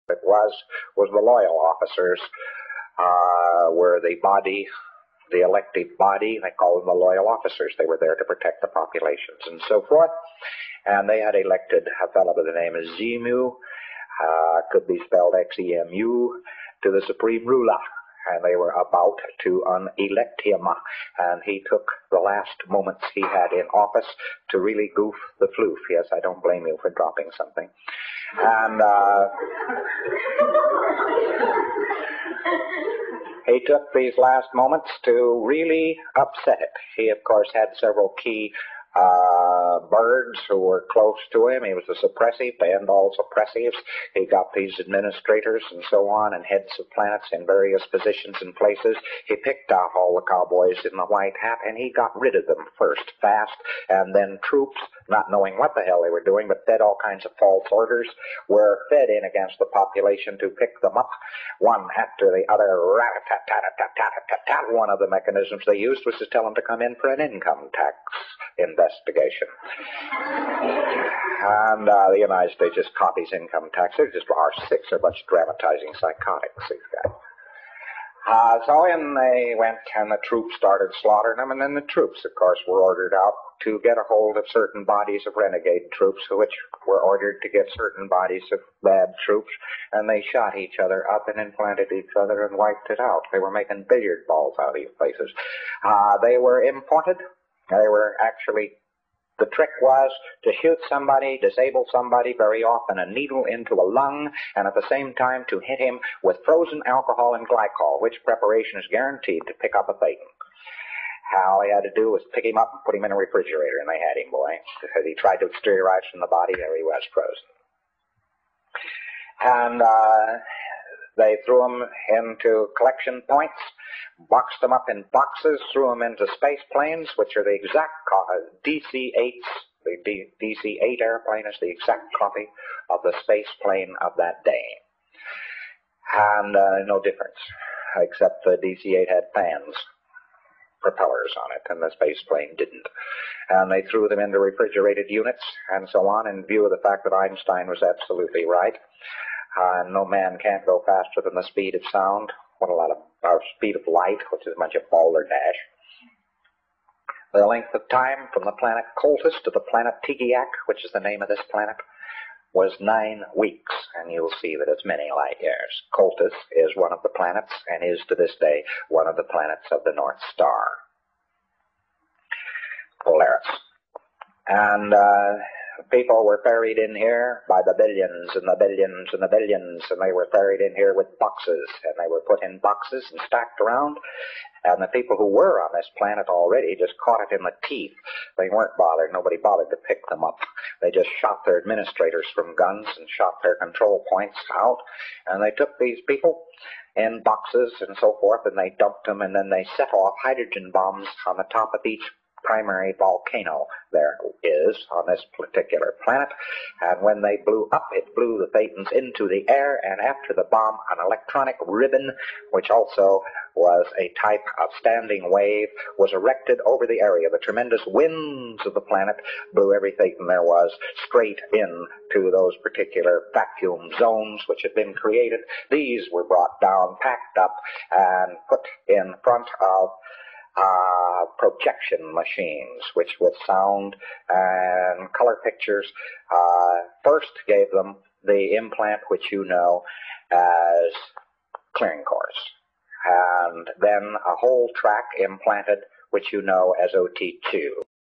It was the loyal officers were the body, the elective body. They called them the loyal officers. They were there to protect the populations and so forth. And they had elected a fellow by the name of Xemu, could be spelled Xemu, to the supreme ruler. And they were about to unelect him, and he took the last moments he had in office to really goof the floof. Yes, I don't blame you for dropping something. And he took these last moments to really upset it. He, of course, had several key birds who were close to him. He was a suppressive, banned all suppressives. He got these administrators and so on and heads of planets in various positions and places. He picked out all the cowboys in the white hat, and he got rid of them first, fast, and then troops, not knowing what the hell they were doing, but fed all kinds of false orders, were fed in against the population to pick them up, one after the other. Rat-a-tat-tat-tat-tat-tat-tat. One of the mechanisms they used was to tell them to come in for an income tax investigation. And the United States just copies income tax. They're just R6. They're a bunch of dramatizing psychotics, these guys. So in they went, and the troops started slaughtering them, and then the troops, of course, were ordered out to get a hold of certain bodies of renegade troops, which were ordered to get certain bodies of bad troops, and they shot each other up and implanted each other and wiped it out. They were making billiard balls out of these places. They were imported. They were actually, the trick was to shoot somebody, disable somebody, very often a needle into a lung, and at the same time to hit him with frozen alcohol and glycol, which preparation is guaranteed to pick up a Thetan. All he had to do was pick him up and put him in a refrigerator, and they had him, boy. Because he tried to exteriorize from the body, there he was, frozen. And they threw him into collection points, boxed them up in boxes, threw them into space planes, which are the exact DC-8s. The DC-8 airplane is the exact copy of the space plane of that day. And no difference, except the DC-8 had fans, propellers on it, and the space plane didn't. And they threw them into refrigerated units and so on, in view of the fact that Einstein was absolutely right. No man can't go faster than the speed of sound. What a lot of speed of light, which is a bunch of balderdash. The length of time from the planet Coltis to the planet Tigiak, which is the name of this planet, was 9 weeks, and you'll see that it's many light years. Coltis is one of the planets, and is to this day one of the planets of the North Star, Polaris. And people were buried in here by the billions and the billions and the billions, and they were buried in here with boxes, and they were put in boxes and stacked around. And the people who were on this planet already just caught it in the teeth. They weren't bothered. Nobody bothered to pick them up. They just shot their administrators from guns and shot their control points out. And they took these people in boxes and so forth, and they dumped them, and then they set off hydrogen bombs on the top of each primary volcano there is on this particular planet. And when they blew up, it blew the Thetans into the air, and after the bomb, an electronic ribbon, which also was a type of standing wave, was erected over the area. The tremendous winds of the planet blew every Thetan there was straight into those particular vacuum zones which had been created. These were brought down, packed up, and put in front of projection machines, which with sound and color pictures first gave them the implant which you know as clearing course, and then a whole track implanted which you know as OT2.